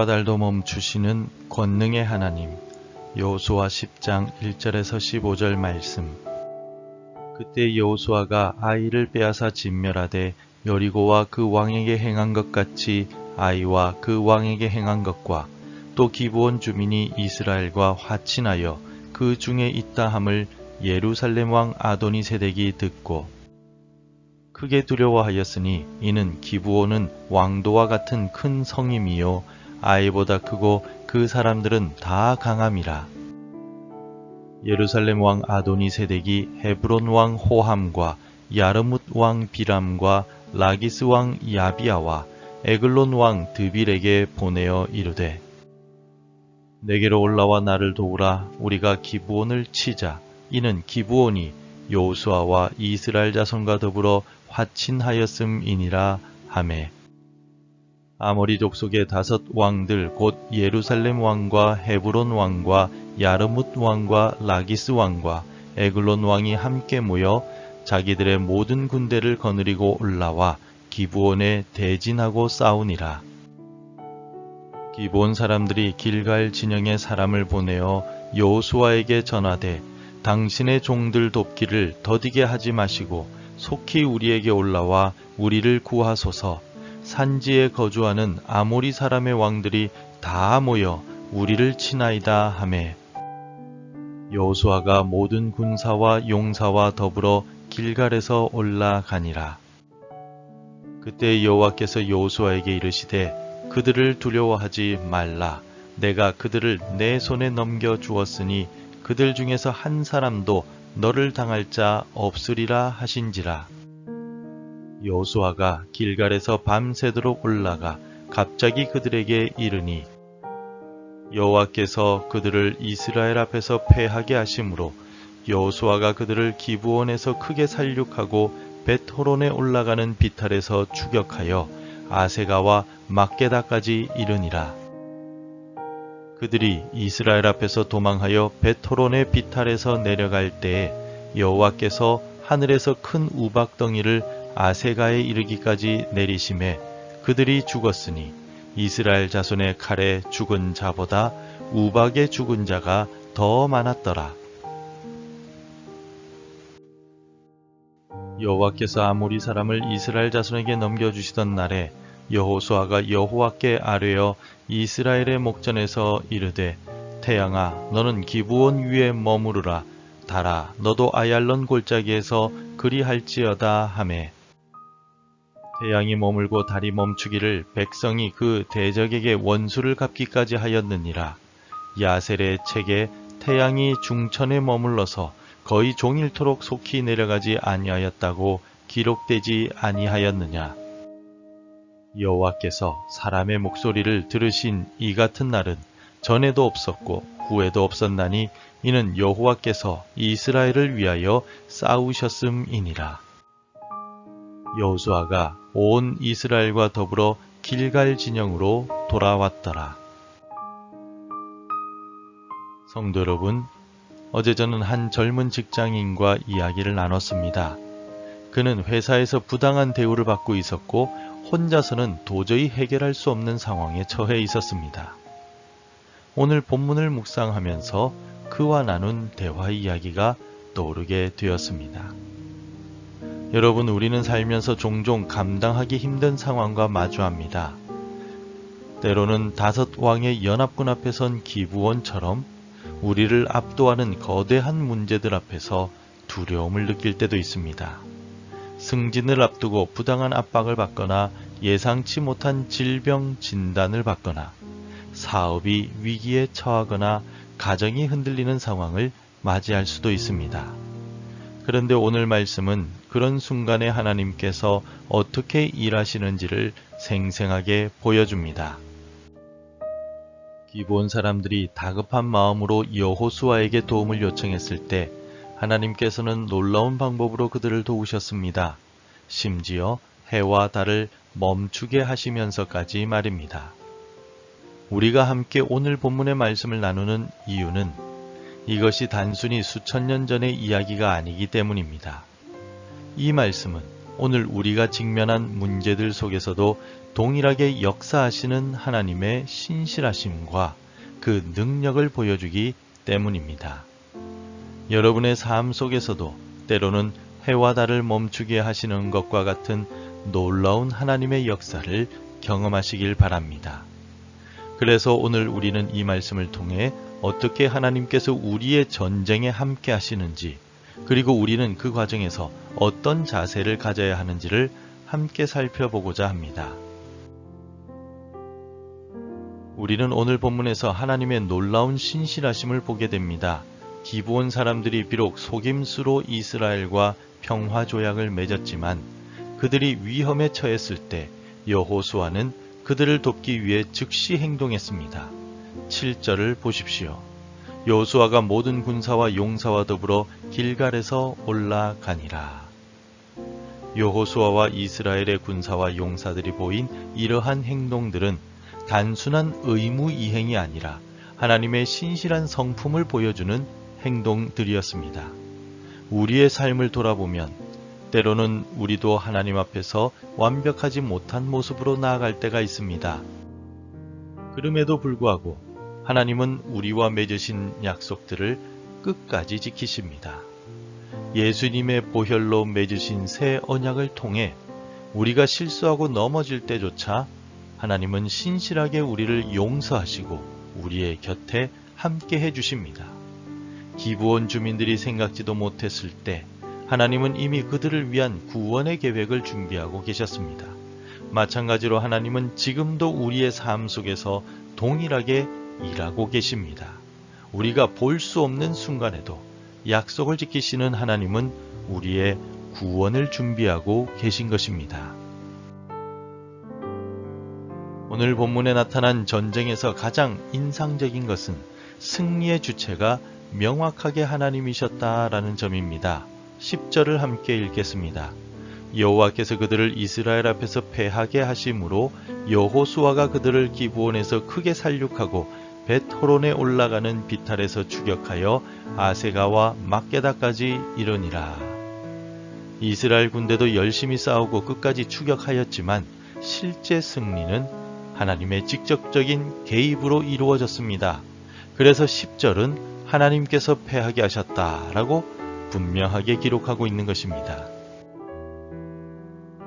해와 달도 멈추시는 권능의 하나님. 여호수아 10장 1절에서 15절 말씀. 그때 여호수아가 아이를 빼앗아 진멸하되 여리고와 그 왕에게 행한 것 같이 아이와 그 왕에게 행한 것과 또 기브온 주민이 이스라엘과 화친하여 그 중에 있다 함을 예루살렘 왕 아도니세덱이 듣고 크게 두려워하였으니 이는 기브온은 왕도와 같은 큰 성임이요 아이보다 크고 그 사람들은 다 강함이라. 예루살렘 왕 아도니세덱이 헤브론 왕 호함과 야르뭇 왕 비람과 라기스 왕 야비아와 에글론 왕 드빌에게 보내어 이르되 내게로 올라와 나를 도우라. 우리가 기브온을 치자. 이는 기브온이 여호수아와 이스라엘 자손과 더불어 화친하였음이니라 하매 아모리 족속의 5 왕들 곧 예루살렘 왕과 헤브론 왕과 야르뭇 왕과 라기스 왕과 에글론 왕이 함께 모여 자기들의 모든 군대를 거느리고 올라와 기브온에 대진하고 싸우니라. 기브온 사람들이 길갈 진영에 사람을 보내어 여호수아에게 전하되 당신의 종들 돕기를 더디게 하지 마시고 속히 우리에게 올라와 우리를 구하소서. 산지에 거주하는 아모리 사람의 왕들이 다 모여 우리를 치나이다 하매 여호수아가 모든 군사와 용사와 더불어 길갈에서 올라가니라. 그때 여호와께서 여호수아에게 이르시되 그들을 두려워하지 말라. 내가 그들을 내 손에 넘겨 주었으니 그들 중에서 한 사람도 너를 당할 자 없으리라 하신지라. 여호수아가 길갈에서 밤새도록 올라가 갑자기 그들에게 이르니 여호와께서 그들을 이스라엘 앞에서 패하게 하심으로 여호수아가 그들을 기브온에서 크게 살육하고 벳호론에 올라가는 비탈에서 추격하여 아세가와 막게다까지 이르니라. 그들이 이스라엘 앞에서 도망하여 벳호론의 비탈에서 내려갈 때에 여호와께서 하늘에서 큰 우박덩이를 아세가에 이르기까지 내리심에 그들이 죽었으니 이스라엘 자손의 칼에 죽은 자보다 우박에 죽은 자가 더 많았더라. 여호와께서 아모리 사람을 이스라엘 자손에게 넘겨주시던 날에 여호수아가 여호와께 아뢰어 이스라엘의 목전에서 이르되 태양아 너는 기브온 위에 머무르라. 달아 너도 아얄론 골짜기에서 그리할지어다 하매 태양이 머물고 달이 멈추기를 백성이 그 대적에게 원수를 갚기까지 하였느니라. 야셀의 책에 태양이 중천에 머물러서 거의 종일토록 속히 내려가지 아니하였다고 기록되지 아니하였느냐. 여호와께서 사람의 목소리를 들으신 이 같은 날은 전에도 없었고 후에도 없었나니 이는 여호와께서 이스라엘을 위하여 싸우셨음이니라. 여호수아가 온 이스라엘과 더불어 길갈 진영으로 돌아왔더라. 성도 여러분, 어제 저는 한 젊은 직장인과 이야기를 나눴습니다. 그는 회사에서 부당한 대우를 받고 있었고 혼자서는 도저히 해결할 수 없는 상황에 처해 있었습니다. 오늘 본문을 묵상하면서 그와 나눈 대화 이야기가 떠오르게 되었습니다. 여러분, 우리는 살면서 종종 감당하기 힘든 상황과 마주합니다. 때로는 5 왕의 연합군 앞에 선 기브온처럼 우리를 압도하는 거대한 문제들 앞에서 두려움을 느낄 때도 있습니다. 승진을 앞두고 부당한 압박을 받거나 예상치 못한 질병 진단을 받거나 사업이 위기에 처하거나 가정이 흔들리는 상황을 맞이할 수도 있습니다. 그런데 오늘 말씀은 그런 순간에 하나님께서 어떻게 일하시는지를 생생하게 보여줍니다. 기브온 사람들이 다급한 마음으로 여호수아에게 도움을 요청했을 때 하나님께서는 놀라운 방법으로 그들을 도우셨습니다. 심지어 해와 달을 멈추게 하시면서까지 말입니다. 우리가 함께 오늘 본문의 말씀을 나누는 이유는 이것이 단순히 수천 년 전의 이야기가 아니기 때문입니다. 이 말씀은 오늘 우리가 직면한 문제들 속에서도 동일하게 역사하시는 하나님의 신실하심과 그 능력을 보여주기 때문입니다. 여러분의 삶 속에서도 때로는 해와 달을 멈추게 하시는 것과 같은 놀라운 하나님의 역사를 경험하시길 바랍니다. 그래서 오늘 우리는 이 말씀을 통해 어떻게 하나님께서 우리의 전쟁에 함께 하시는지, 그리고 우리는 그 과정에서 어떤 자세를 가져야 하는지를 함께 살펴보고자 합니다. 우리는 오늘 본문에서 하나님의 놀라운 신실하심을 보게 됩니다. 기브온 사람들이 비록 속임수로 이스라엘과 평화 조약을 맺었지만 그들이 위험에 처했을 때 여호수아는 그들을 돕기 위해 즉시 행동했습니다. 7절을 보십시오. 여호수아가 모든 군사와 용사와 더불어 길갈에서 올라가니라. 여호수아와 이스라엘의 군사와 용사들이 보인 이러한 행동들은 단순한 의무 이행이 아니라 하나님의 신실한 성품을 보여주는 행동들이었습니다. 우리의 삶을 돌아보면 때로는 우리도 하나님 앞에서 완벽하지 못한 모습으로 나아갈 때가 있습니다. 그럼에도 불구하고 하나님은 우리와 맺으신 약속들을 끝까지 지키십니다. 예수님의 보혈로 맺으신 새 언약을 통해 우리가 실수하고 넘어질 때조차 하나님은 신실하게 우리를 용서하시고 우리의 곁에 함께 해주십니다. 기브온 주민들이 생각지도 못했을 때 하나님은 이미 그들을 위한 구원의 계획을 준비하고 계셨습니다. 마찬가지로 하나님은 지금도 우리의 삶 속에서 동일하게 일하고 계십니다. 우리가 볼 수 없는 순간에도 약속을 지키시는 하나님은 우리의 구원을 준비하고 계신 것입니다. 오늘 본문에 나타난 전쟁에서 가장 인상적인 것은 승리의 주체가 명확하게 하나님이셨다라는 점입니다. 10절을 함께 읽겠습니다. 여호와께서 그들을 이스라엘 앞에서 패하게 하심으로 여호수아가 그들을 기브온에서 크게 살육하고 벳호론에 올라가는 비탈에서 추격하여 아세가와 막게다까지 이르니라. 이스라엘 군대도 열심히 싸우고 끝까지 추격하였지만 실제 승리는 하나님의 직접적인 개입으로 이루어졌습니다. 그래서 10절은 하나님께서 패하게 하셨다라고 분명하게 기록하고 있는 것입니다.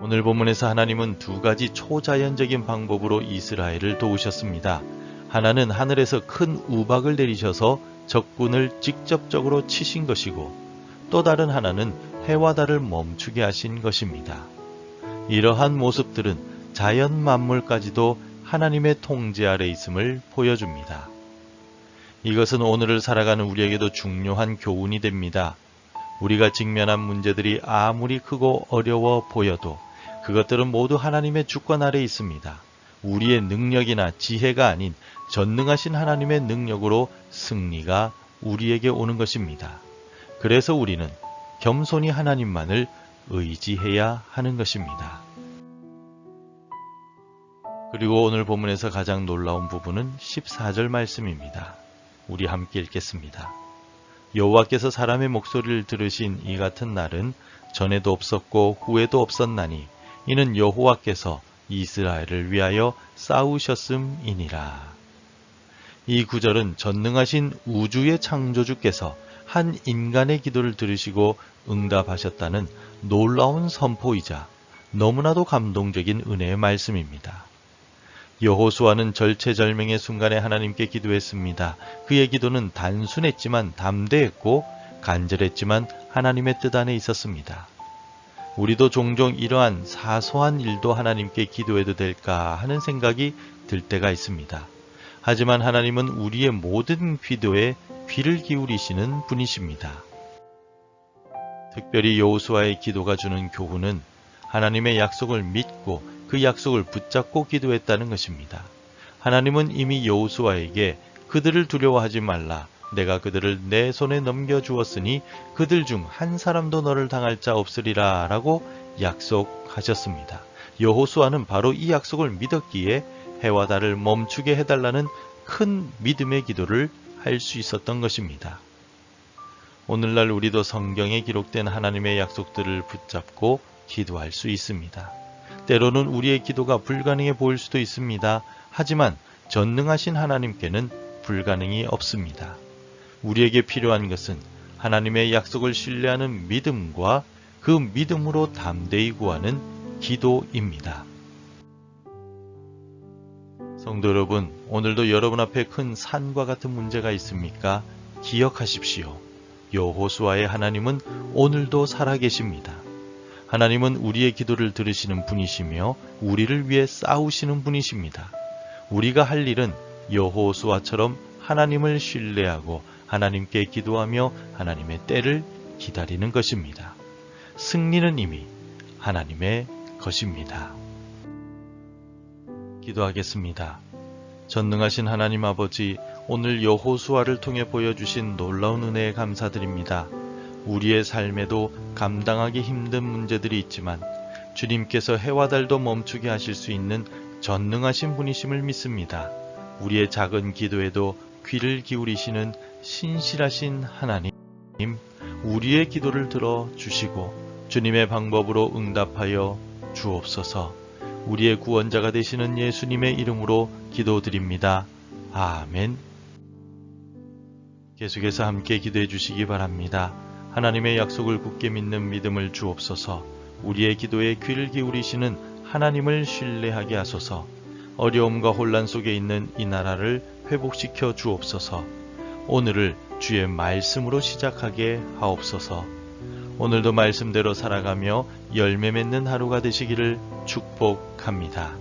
오늘 본문에서 하나님은 두 가지 초자연적인 방법으로 이스라엘을 도우셨습니다. 하나는 하늘에서 큰 우박을 내리셔서 적군을 직접적으로 치신 것이고 또 다른 하나는 해와 달을 멈추게 하신 것입니다. 이러한 모습들은 자연 만물까지도 하나님의 통제 아래 있음을 보여줍니다. 이것은 오늘을 살아가는 우리에게도 중요한 교훈이 됩니다. 우리가 직면한 문제들이 아무리 크고 어려워 보여도 그것들은 모두 하나님의 주권 아래 있습니다. 우리의 능력이나 지혜가 아닌 전능하신 하나님의 능력으로 승리가 우리에게 오는 것입니다. 그래서 우리는 겸손히 하나님만을 의지해야 하는 것입니다. 그리고 오늘 본문에서 가장 놀라운 부분은 14절 말씀입니다. 우리 함께 읽겠습니다. 여호와께서 사람의 목소리를 들으신 이 같은 날은 전에도 없었고 후에도 없었나니 이는 여호와께서 이스라엘을 위하여 싸우셨음이니라. 이 구절은 전능하신 우주의 창조주께서 한 인간의 기도를 들으시고 응답하셨다는 놀라운 선포이자 너무나도 감동적인 은혜의 말씀입니다. 여호수아는 절체절명의 순간에 하나님께 기도했습니다. 그의 기도는 단순했지만 담대했고 간절했지만 하나님의 뜻 안에 있었습니다. 우리도 종종 이러한 사소한 일도 하나님께 기도해도 될까 하는 생각이 들 때가 있습니다. 하지만 하나님은 우리의 모든 기도에 귀를 기울이시는 분이십니다. 특별히 여호수아의 기도가 주는 교훈은 하나님의 약속을 믿고 그 약속을 붙잡고 기도했다는 것입니다. 하나님은 이미 여호수아에게 그들을 두려워하지 말라. 내가 그들을 내 손에 넘겨주었으니 그들 중 한 사람도 너를 당할 자 없으리라 라고 약속하셨습니다. 여호수아는 바로 이 약속을 믿었기에 해와 달을 멈추게 해달라는 큰 믿음의 기도를 할 수 있었던 것입니다. 오늘날 우리도 성경에 기록된 하나님의 약속들을 붙잡고 기도할 수 있습니다. 때로는 우리의 기도가 불가능해 보일 수도 있습니다. 하지만 전능하신 하나님께는 불가능이 없습니다. 우리에게 필요한 것은 하나님의 약속을 신뢰하는 믿음과 그 믿음으로 담대히 구하는 기도입니다. 성도 여러분, 오늘도 여러분 앞에 큰 산과 같은 문제가 있습니까? 기억하십시오. 여호수아의 하나님은 오늘도 살아계십니다. 하나님은 우리의 기도를 들으시는 분이시며 우리를 위해 싸우시는 분이십니다. 우리가 할 일은 여호수아처럼 하나님을 신뢰하고 하나님께 기도하며 하나님의 때를 기다리는 것입니다. 승리는 이미 하나님의 것입니다. 기도하겠습니다. 전능하신 하나님 아버지, 오늘 여호수아를 통해 보여주신 놀라운 은혜에 감사드립니다. 우리의 삶에도 감당하기 힘든 문제들이 있지만 주님께서 해와 달도 멈추게 하실 수 있는 전능하신 분이심을 믿습니다. 우리의 작은 기도에도 귀를 기울이시는 신실하신 하나님, 우리의 기도를 들어 주시고 주님의 방법으로 응답하여 주옵소서. 우리의 구원자가 되시는 예수님의 이름으로 기도드립니다. 아멘. 계속해서 함께 기도해 주시기 바랍니다. 하나님의 약속을 굳게 믿는 믿음을 주옵소서. 우리의 기도에 귀를 기울이시는 하나님을 신뢰하게 하소서. 어려움과 혼란 속에 있는 이 나라를 회복시켜 주옵소서. 오늘을 주의 말씀으로 시작하게 하옵소서. 오늘도 말씀대로 살아가며 열매 맺는 하루가 되시기를 축복합니다.